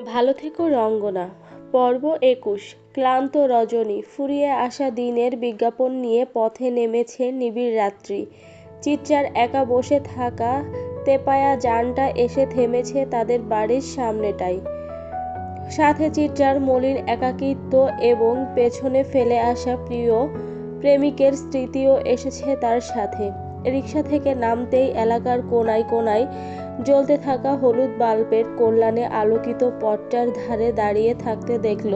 ভালো থেকো রঙ্গনা। পর্ব ২১। ক্লান্ত রজনী, ফুরিয়ে আসা দিনের বিজ্ঞাপন নিয়ে পথে নেমেছে নিবিড় রাত্রি। চিত্রার একা বসে থাকা তেপায়া যানটা এসে থেমেছে তাদের বাড়ির সামনেটায়। সাথে চিত্রার মলিন একাকিত্ব এবং পেছনে ফেলে আসা প্রিয় প্রেমিকের স্মৃতিও এসেছে তার সাথে। রিকশা থেকে নামতেই এলাকার কোনায় কোনায় জ্বলতে থাকা হলুদ বাল্বের কল্যাণে আলোকিত পথটার ধারে দাঁড়িয়ে থাকতে দেখল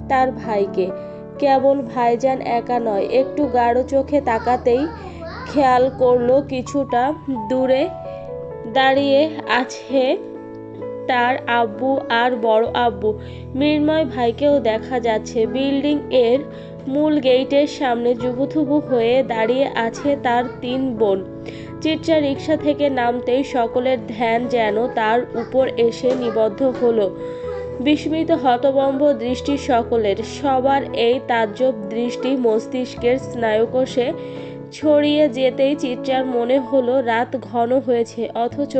তার ভাইকে। কেবল ভাইজান একা নয়, একটু গাঢ় চোখে তাকাতেই খেয়াল করল কিছুটা দূরে দাঁড়িয়ে আছে তার আব্বু আর বড় আব্বু। মৃন্ময় ভাইকেও দেখা যাচ্ছে। বিল্ডিং এর মূল গেটের সামনে জুবুথুবু হয়ে দাঁড়িয়ে আছে তার ৩ বোন। চিত্রা রিকশা থেকে নামতেই সকলের ধ্যান যেন তার উপর এসে নিবদ্ধ হলো। বিস্মিত হতভম্ব দৃষ্টি সকলের। সবার এই তাজ্জব দৃষ্টি মস্তিষ্কের স্নায়ুকোষে ছড়িয়ে যেতেই চিত্রার মনে হলো রাত ঘন হয়েছে, অথচ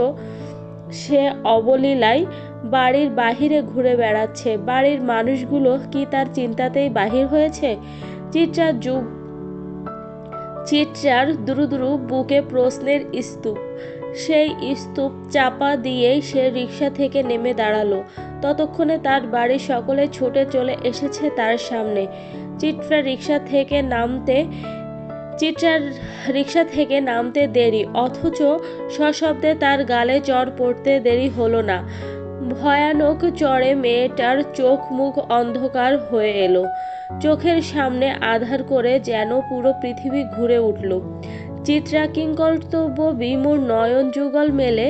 সে অবলীলায় বাড়ির বাহিরে ঘুরে বেড়াচ্ছে। বাড়ির মানুষগুলো কি তার চিন্তাতেই বাহির হয়েছে? চিত্রার দুরু বুকে প্রশ্নের স্তূপ। সেই স্তূপ চাপা দিয়েই সে রিকশা থেকে নেমে দাঁড়ালো। ততক্ষণে তার বাড়ির সকলে ছুটে চলে এসেছে তার সামনে। চিত্রার রিকশা থেকে নামতে দেরি, অথচ সশব্দে তার গালে চড় পড়তে দেরি হলো না। ভয়ানক চড়ে মেয়েটার চোখ মুখ অন্ধকার হয়ে এলো। চোখের সামনে আঁধার করে যেন পুরো পৃথিবী ঘুরে উঠল। চিত্রা কিংকর্তব্য বিমূঢ় নয়ন যুগল মেলে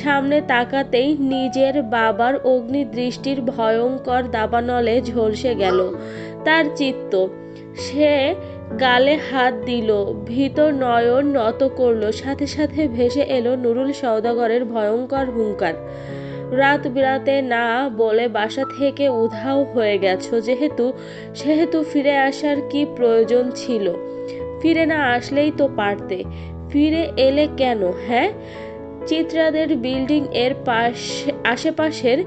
সামনে তাকাতেই নিজের বাবার অগ্নিদৃষ্টির ভয়ঙ্কর দাবানলে ঝলসে গেল তার চিত্ত। সে গালে হাত দিল, ভীত নয়ন নত করল। সাথে সাথে ভেসে এলো নুরুল সওদাগরের ভয়ঙ্কর হুঙ্কার। রাত বিরাতে না বলে বাসা থেকে উধাও হয়ে গেছো সেহেতু ফিরে আসার কি প্রয়োজন ছিল? ফিরে না আসলেই তো পারতে। ফিরে এলে কেন? হ্যাঁ? চিত্রাদের বিল্ডিং এর আশেপাশের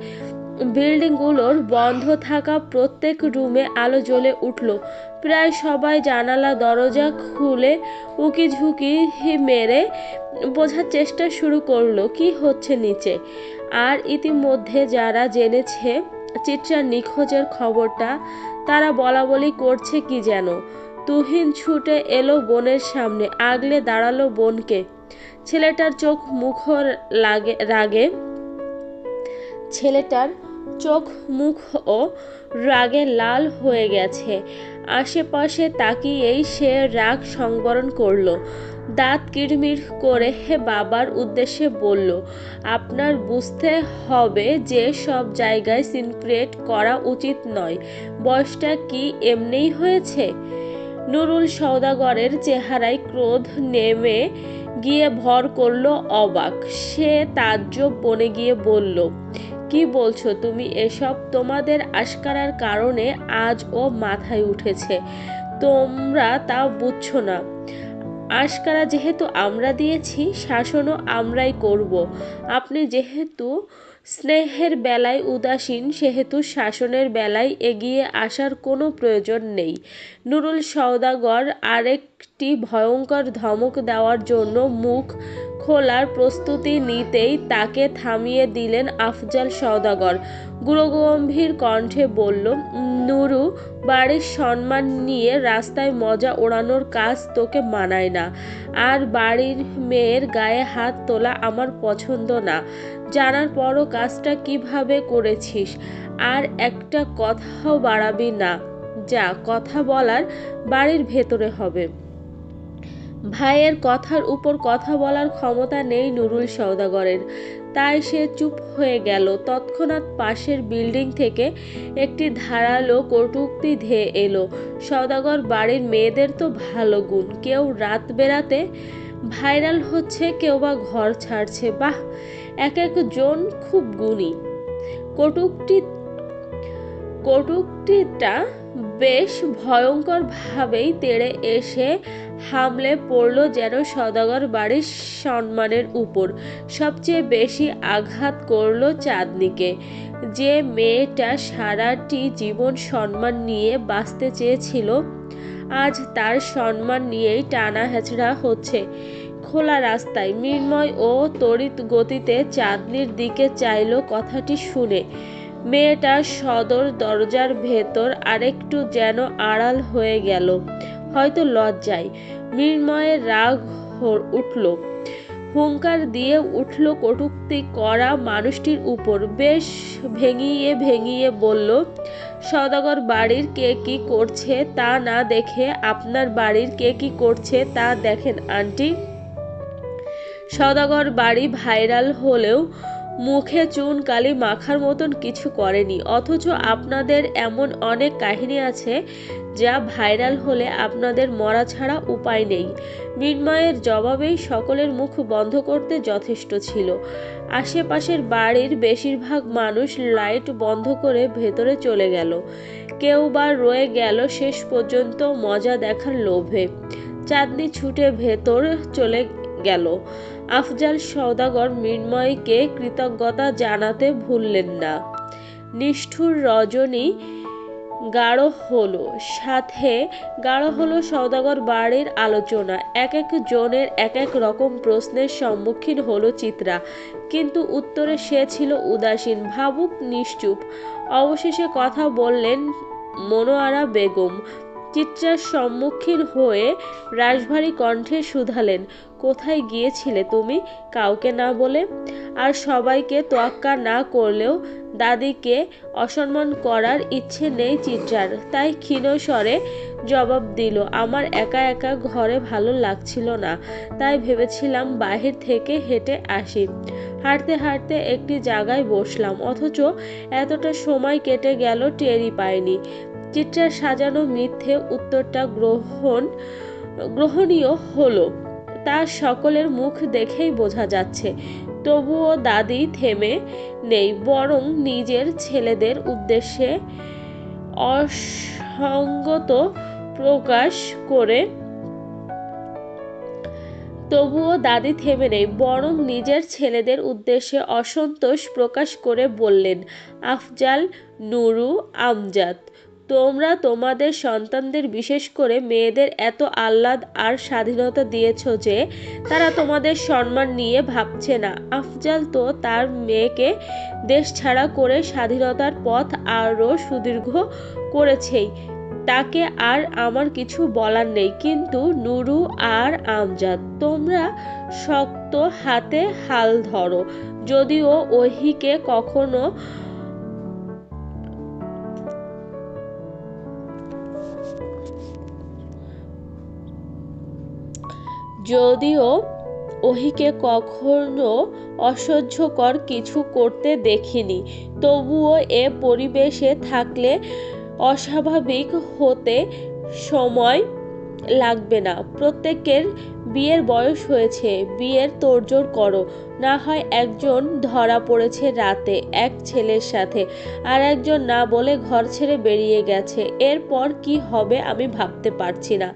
বিল্ডিংগুলোর বন্ধ থাকা প্রত্যেক রুমে আলো জ্বলে উঠল। প্রায় সবাই জানালা দরজা খুলে উকিঝুঁকি মেরে বোঝার চেষ্টা শুরু করলো কি হচ্ছে নিচে। আর ইতিমধ্যে যারা জেনেছে চিত্রার নিখোঁজের খবরটা, তারা বলাবলি করছে কি যেন। তুহিন ছুটে এলো বোনের সামনে, আগলে দাঁড়ালো বোনকে। ছেলেটার চোখ মুখও রাগে লাল হয়ে গেছে। আশেপাশে তাকিয়েই সে রাগ সংবরণ করলো। দাঁত কিড়মিড় করে বাবার উদ্দেশ্যে বলল, আপনার বুঝতে হবে যে সব জায়গায় সিনক্রেট করা উচিত নয়। বয়সটা কি এমনিই হয়েছে? নুরুল সওদাগরের চেহারায় ক্রোধ নেমে গিয়ে ভর করল অবাক। সে তাজ্জব বনে গিয়ে বলল, কি বলছো তুমি এসব? তোমাদের আশকারার কারণে আজ ও মাথায় উঠেছে, তোমরা তা বুঝছো না। আশকারা যেহেতু আমরা দিয়েছি, শাসনও আমরাই করব। আপনি যেহেতু স্নেহের বেলায় উদাসীন, সেহেতু শাসনের বেলায় এগিয়ে আসার কোনো প্রয়োজন নেই। নুরুল সওদাগর আরেকটি ভয়ঙ্কর ধমক দেওয়ার জন্য মুখ খোলার প্রস্তুতি নিতেই তাকে থামিয়ে দিলেন আফজাল সওদাগর। গুরুগম্ভীর কণ্ঠে বলল, নুরু, বাড়ির সম্মান নিয়ে রাস্তায় মজা ওড়ানোর কাজ তোকে মানায় না। আর বাড়ির মেয়ের গায়ে হাত তোলা আমার পছন্দ না। জানার পরও কাজটা কিভাবে করেছিস। আর একটা কথাও বাড়াবি না। যা কথা বলার বাড়ির ভেতরে হবে। ভাইয়ের কথার উপর কথা বলার ক্ষমতা নেই নুরুল সওদাগরের। তাই সে চুপ হয়ে গেল। তৎক্ষণাৎ পাশের বিল্ডিং থেকে একটি ধারালো কটূক্তি ধেয়ে এলো, সওদাগর বাড়ির মেয়েদের তো ভালো গুণ, কেউ রাত বেরাতে ভাইরাল হচ্ছে, কেউ বা ঘর ছাড়ছে। বাহ, এক একজন খুব গুণী। কটূক্তিটা বেশ ভয়ঙ্কর ভাবেই তেড়ে এসে হামলে পড়ল যেন সওদাগর বাড়ির সম্মানের উপর। সবচেয়ে বেশি আঘাত করলো চাঁদনিকে। যে মেয়েটা সারাটি জীবন সম্মান নিয়ে বাঁচতে চেয়েছিল, আজ তার সম্মান নিয়েই টানা হেঁচড়া হচ্ছে। খোলা রাস্তায় মৃন্ময় ও তড়িৎ গতিতে চাঁদনির দিকে চাইল কথাটি শুনে। মেয়েটা সদর দরজার ভেতর আরেকটু যেন আড়াল হয়ে গেল, হয়তো লজ্জায়। মৃন্ময়ের রাগ উঠল, হুঙ্কার দিয়ে উঠল কটূক্তি করা মানুষটির উপর। বেশ ভেঙিয়ে ভেঙিয়ে বলল, সওদাগর বাড়ির কে কি করছে তা না দেখে আপনার বাড়ির কে কি করছে তা দেখেন আন্টি। সওদাগর বাড়ি ভাইরাল হলেও মুখে চুন কালি মাখার মতন কিছু করেনি, অথচ আপনাদের এমন অনেক কাহিনী আছে যা ভাইরাল হলে আপনাদের মরা ছাড়া উপায় নেই। মৃন্ময়ের জবাবেই সকলের মুখ বন্ধ করতে যথেষ্ট ছিল। আশেপাশের বাড়ির বেশিরভাগ মানুষ লাইট বন্ধ করে ভেতরে চলে গেল। কেউ বা রয়ে গেল শেষ পর্যন্ত মজা দেখার লোভে। চাঁদনি ছুটে ভেতর চলে গেল। আফজাল সওদাগর মৃন্ময়কে কৃতজ্ঞতা জানাতে ভুললেন না। নিষ্ঠুর রজনী গাঢ় হলো, সাথে গাঢ় হলো সওদাগর বাড়ির আলোচনা। এক এক জনের এক এক রকম প্রশ্নের সম্মুখীন হলো চিত্রা, কিন্তু উত্তরে সে ছিল উদাসীন, ভাবুক, নিশ্চুপ। অবশেষে কথা বললেন মনোয়ারা বেগম। চিত্রার সম্মুখীন হয়ে রাশভারী কণ্ঠে শুধালেন, কোথায় গিয়েছিলে তুমি কাউকে না বলে? আর সবাইকে তোয়াক্কা না করলেও দাদিকে অসম্মান করার ইচ্ছে নেই চিত্রার, তাই ক্ষীণ স্বরে জবাব দিল, আমার একা একা ঘরে ভালো লাগছিল না, তাই ভেবেছিলাম বাহির থেকে হেঁটে আসি। হাঁটতে হাঁটতে একটি জায়গায় বসলাম, অথচ এতটা সময় কেটে গেল টেরই পাইনি। চিত্রার সাজানো মিথ্যে উত্তরটা গ্রহণীয় হলো, তা সকলের মুখ দেখেই বোঝা যাচ্ছে। তবুও দাদি থেমে নেই, বরং নিজের ছেলেদের উদ্দেশ্যে অসঙ্গত প্রকাশ করে অসন্তোষ প্রকাশ করে বললেন, আফজাল, নুরু, আমজাদ, তোমরা তোমাদের সন্তানদের, বিশেষ করে মেয়েদের এত আহ্লাদ আর স্বাধীনতা দিয়েছ যে তারা তোমাদের সম্মান নিয়ে ভাবছে না। আফজাল তো তার মেয়েকে দেশ ছাড়া করে স্বাধীনতার পথ আরও সুদীর্ঘ করেছেই, তাকে আর আমার কিছু বলার নেই। কিন্তু নুরু আর আমজাদ, তোমরা শক্ত হাতে হাল ধরো। যদিও ওহিকে কখনো অসহ্যকর কিছু করতে দেখিনি, তবুও এ পরিবেশে থাকলে অস্বাভাবিক হতে সময় লাগবে না। প্রত্যেকের বিয়ের বয়স হয়েছে, বিয়ের তোড়জোড় করো। না হয় একজন ধরা পড়েছে রাতে এক ছেলের সাথে, আর একজন না বলে ঘর ছেড়ে বেরিয়ে গেছে, এরপর কি হবে আমি ভাবতে পারছি না।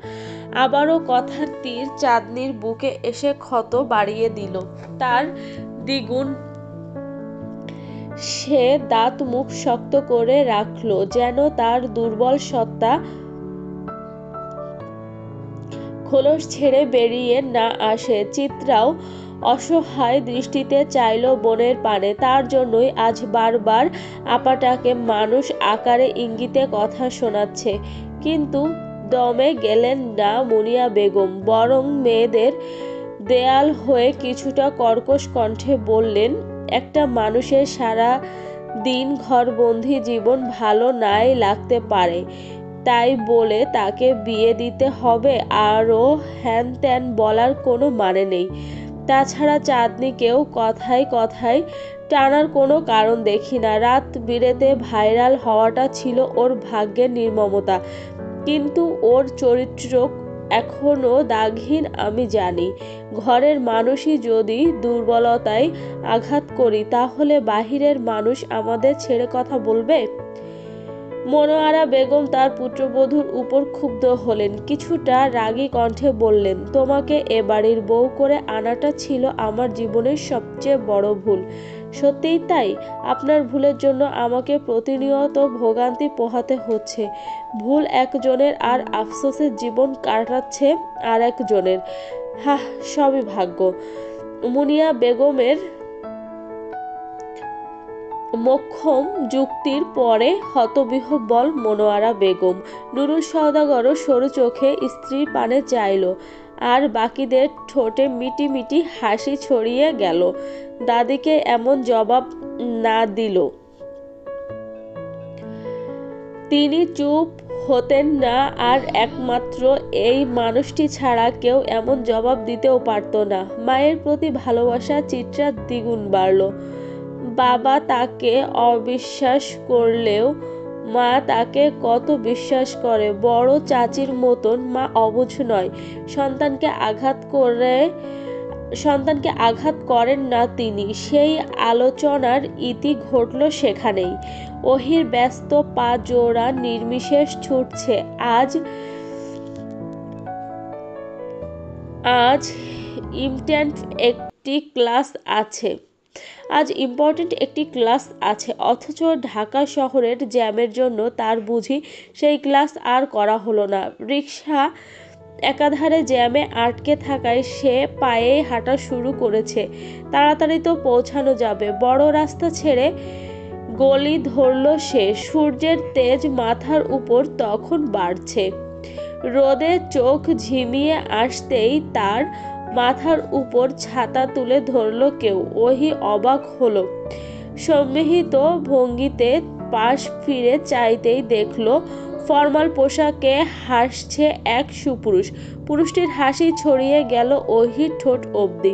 আবারও কথার তীর চাঁদনির বুকে এসে ক্ষত বাড়িয়ে দিল তার দ্বিগুণ। সে দাঁত মুখ শক্ত করে রাখল, যেন তার দুর্বল সত্তা খোলস ছেড়ে বেরিয়ে না আসে। চিত্রাও অসহায় দৃষ্টিতে চাইল বোনের পানে। তার জন্যই আজ বারবার আপাটাকে মানুষ আকারে ইঙ্গিতে কথা শোনাচ্ছে। কিন্তু দমে গেলেন না মুনিয়া বেগম, বরং মেয়েদের দেয়াল হয়ে কিছুটা কর্কশ কণ্ঠে বললেন, একটা মানুষের সারা দিন ঘরবন্দি জীবন ভালো নাই লাগতে পারে, তাই বলে তাকে বিয়ে দিতে হবে আরও হ্যান ত্যান বলার কোনো মানে নেই। তাছাড়া চাঁদনিকেও কথায় কথায় টানার কোনো কারণ দেখি না। রাত বিরেতে ভাইরাল হওয়াটা ছিল ওর ভাগ্যের নির্মমতা, কিন্তু ওর চরিত্র এখনো দাগহীন আমি জানি। ঘরের মানুষই যদি দুর্বলতায় আঘাত করি, তাহলে বাহিরের মানুষ আমাদের ছেড়ে কথা বলবে? মনোয়ারা বেগম তার পুত্রবধূর উপর ক্ষুব্ধ হলেন। কিছুটা রাগী কণ্ঠে বললেন, তোমাকে এ বাড়ির বউ করে আনাটা ছিল আমার জীবনের সবচেয়ে বড় ভুল। সত্যিই তাই? আপনার ভুলের জন্য আমাকে প্রতিনিয়ত ভোগান্তি পোহাতে হচ্ছে। ভুল একজনের আর আফসোসের জীবন কাটাচ্ছে আর একজনের। হাহ, সবই ভাগ্য। মুনিয়া বেগমের মোক্ষম যুক্তির পরে হতবিহ্বল মনোয়ারা বেগম। নুরুল সওদাগরও সরু চোখে স্ত্রীর পানে চাইল, আর বাকিদের ঠোঁটে মিটি মিটি হাসি ছড়িয়ে গেল। দাদিকে এমন জবাব না দিল তিনি চুপ হতেন না, আর একমাত্র এই মানুষটি ছাড়া কেউ এমন জবাব দিতেও পারত না। মায়ের প্রতি ভালোবাসা চিত্রার দ্বিগুণ বাড়ল। বাবা তাকে অবিশ্বাস করলেও মা তাকে কত বিশ্বাস করে। বড় চাচির মতন মা অবুঝ নয়। সন্তানকে আঘাত করেন না তিনি। সেই আলোচনার ইতি ঘটল সেখানেই। ওহির ব্যস্ত পা জোড়া নির্বিশেষ ছুটছে। আজ ইম্পর্ট্যান্ট একটি ক্লাস আছে। অথচ ঢাকা শহরের জ্যামের জন্য তার বুঝি সেই ক্লাস আর করা হলো না। রিকশা একাধারে জ্যামে আটকে থাকায় সে পায়ে হাঁটা শুরু করেছে। তাড়াতাড়ি তো পৌঁছানো যাবে। বড় রাস্তা ছেড়ে গলি ধরল সে। সূর্যের তেজ মাথার উপর তখন বাড়ছে। রোদে চোখ ঝিমিয়ে আসতেই তার মাথার উপর ছাতা তুলে ধরল কেউ। ওহি অবাক হলো। সম্মিলিত ভঙ্গিতে পাশ ফিরে চাইতেই দেখল ফরমাল পোশাকে হাসছে এক সুপুরুষ। পুরুষটির হাসি ছড়িয়ে গেল ওহির ঠোঁট অবধি।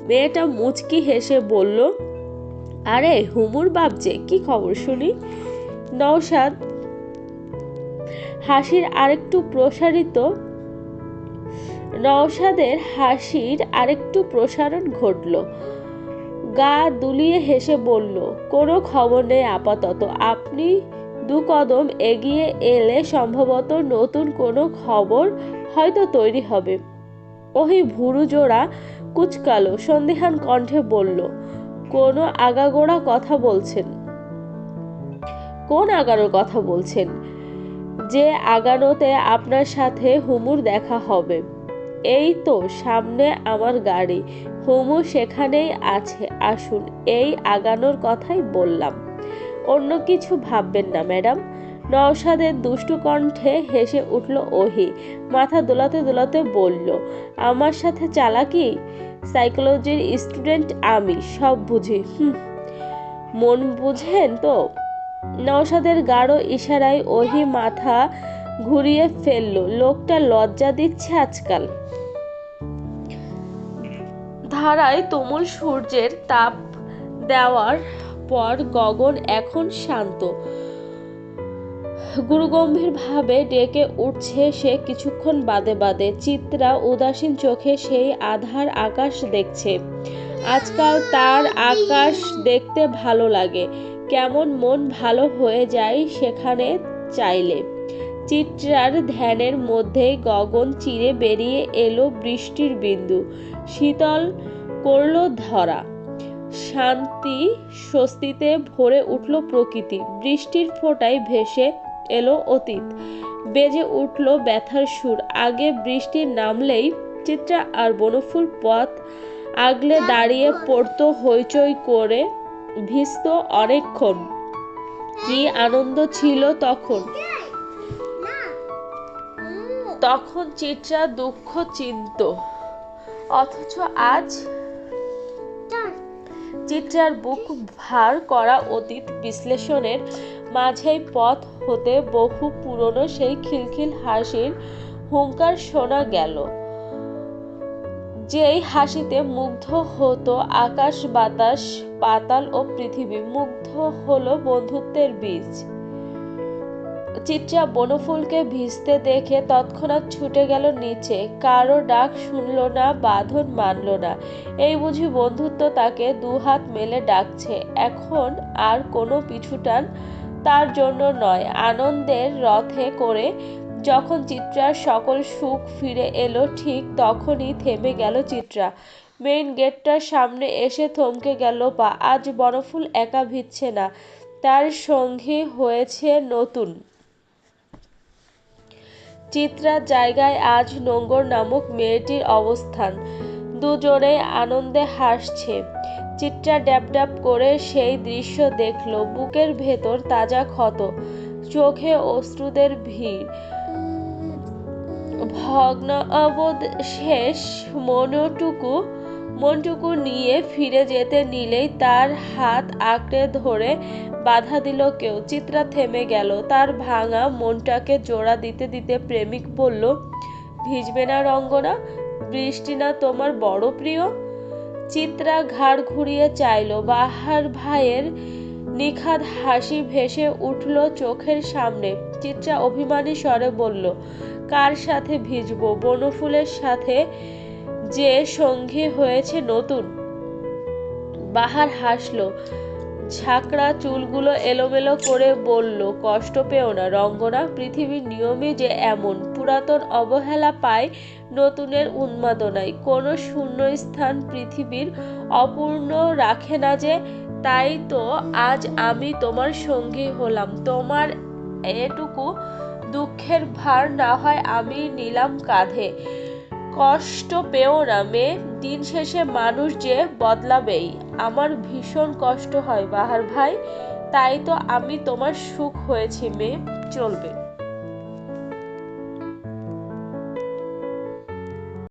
মেয়েটা মুচকি হেসে বলল, আরে হুমুর বাপ যে, কি খবর শুনি? নওশাদের হাসির আরেকটু প্রসারণ ঘটল। গা দুলিয়ে হেসে বলল, কোনো খবর নেই আপাতত। আপনি দু কদম এগিয়ে এলে সম্ভবত নতুন কোনো খবর হয়তো তৈরি হবে। ওহি ভুরু জোড়া কুঁচকালো, সন্দিহান কণ্ঠে বলল, কোনো আগাগোড়া কথা বলছেন? কোন আগানোর কথা বলছেন? যে আগানোতে আপনার সাথে হুমুর দেখা হবে। এই তো সামনে আমার গাড়ি, হুমু সেখানেই আছে, আসুন। এই আগানোর কথাই বললাম। অন্য কিছু ভাববেন না ম্যাডাম। নওশাদের দুষ্টু কণ্ঠে হেসে উঠল ওহি। মাথা দোলাতে দোলাতে বলল, আমার সাথে চালাকি? সাইকোলজির স্টুডেন্ট আমি, সব বুঝি। মন বুঝেন তো? নওশাদের গাঢ় ইশারায় ওহি মাথা ঘুরিয়ে ফেলল। লোকটা লজ্জা দিচ্ছে আজকাল। ধারায় তুমুল সূর্যের তাপ দেওয়ার পর গগন এখন শান্ত। গুরুগম্ভীর ভাবে ডেকে উঠছে সে কিছুক্ষণ বাদে বাদে। চিত্রা উদাসীন চোখে সেই আধার আকাশ দেখছে। আজকাল তার আকাশ দেখতে ভালো লাগে। কেমন মন ভালো হয়ে যায় সেখানে চাইলে। চিত্রার ধ্যানের মধ্যেই গগন চিরে বেরিয়ে এলো বৃষ্টির বিন্দু। শীতল করল ধরা। শান্তি স্বস্তিতে ভরে উঠল প্রকৃতি। বৃষ্টির ফোঁটায় ভেসে এলো অতীত। বেজে উঠল ব্যথার সুর। আগে বৃষ্টি নামলেই চিত্রা আর বনফুল পথ আগলে দাঁড়িয়ে পড়তো, হইচই করে ভিজত অনেকক্ষণ। কি আনন্দ ছিল তখন। তখন চিত্রা দুঃখ চিনত। অথচ আজ চিত্রার বুক ভার করা অতীত বিশ্লেষণের মাঝেই পথ হতে বহু পুরনো সেই খিলখিল হাসির হুঙ্কার শোনা গেল। যেই হাসিতে মুগ্ধ হতো আকাশ বাতাস পাতাল ও পৃথিবী। মুগ্ধ হলো বন্ধুত্বের বীজ। চিত্রা বনফুলকে ভিজতে দেখে তৎক্ষণাৎ ছুটে গেল নিচে। কারো ডাক শুনল না, বাঁধন মানল না। এই বুঝি বন্ধুত্ব তাকে দুহাত মেলে ডাকছে। এখন আর কোনো পিছুটান তার জন্য নয়। আনন্দের রথে করে যখন চিত্রার সকল সুখ ফিরে এলো ঠিক তখনই থেমে গেল চিত্রা। মেইন গেটটার সামনে এসে থমকে গেল পা। আজ বনফুল একা ভিজছে না, তার সঙ্গী হয়েছে নতুন। চিত্রার জায়গায় আজ নোঙ্গর নামক মেয়েটির অবস্থান। দুজনেই আনন্দে হাসছে। চিত্রা ড্যাব ড্যাব করে সেই দৃশ্য দেখল। বুকের ভেতর তাজা ক্ষত, চোখে অশ্রুদের ভিড়। ভগ্নাবশেষ মনটুকু নিয়ে ফিরে যেতে নিলেই তার হাত আঁকড়ে ধরে বাধা দিল কেউ। চিত্রা থেমে গেল। তার ভাঙা মনটাকে জোড়া দিতে দিতে প্রেমিক বলল, ভিজবে না রঙ্গনা? বৃষ্টি না তোমার বড় প্রিয়? চিত্রা ঘাড় ঘুরিয়ে চাইল। বাহার ভাইয়ের নিখাদ হাসি ভেসে উঠল চোখের সামনে। চিত্রা অভিমানী স্বরে বলল, কার সাথে ভিজবো? বনফুলের সাথে, যে সঙ্গী হয়েছে নতুন। বাহার হাসল, ঝাঁকড়া চুলগুলো এলোমেলো করে বলল, কষ্ট পেও না রঙ্গনা, পৃথিবীর নিয়মই যে এমন। পুরাতন অবহেলা পায় নতুনের উন্মাদনায়। কোনো শূন্যস্থান পৃথিবীর অপূর্ণ রাখে না যে। তাই তো আজ আমি তোমার সঙ্গী হলাম। তোমার এটুকু দুঃখের ভার না হয় আমি নিলাম কাঁধে। কষ্ট পেও না মেয়ে, দিন শেষে মানুষ যে বদলাবেই। আমার ভীষণ কষ্ট হয় বাহার ভাই, তাই তো আমি তোমার সুখ হয়েছি মেয়ে, চলবে।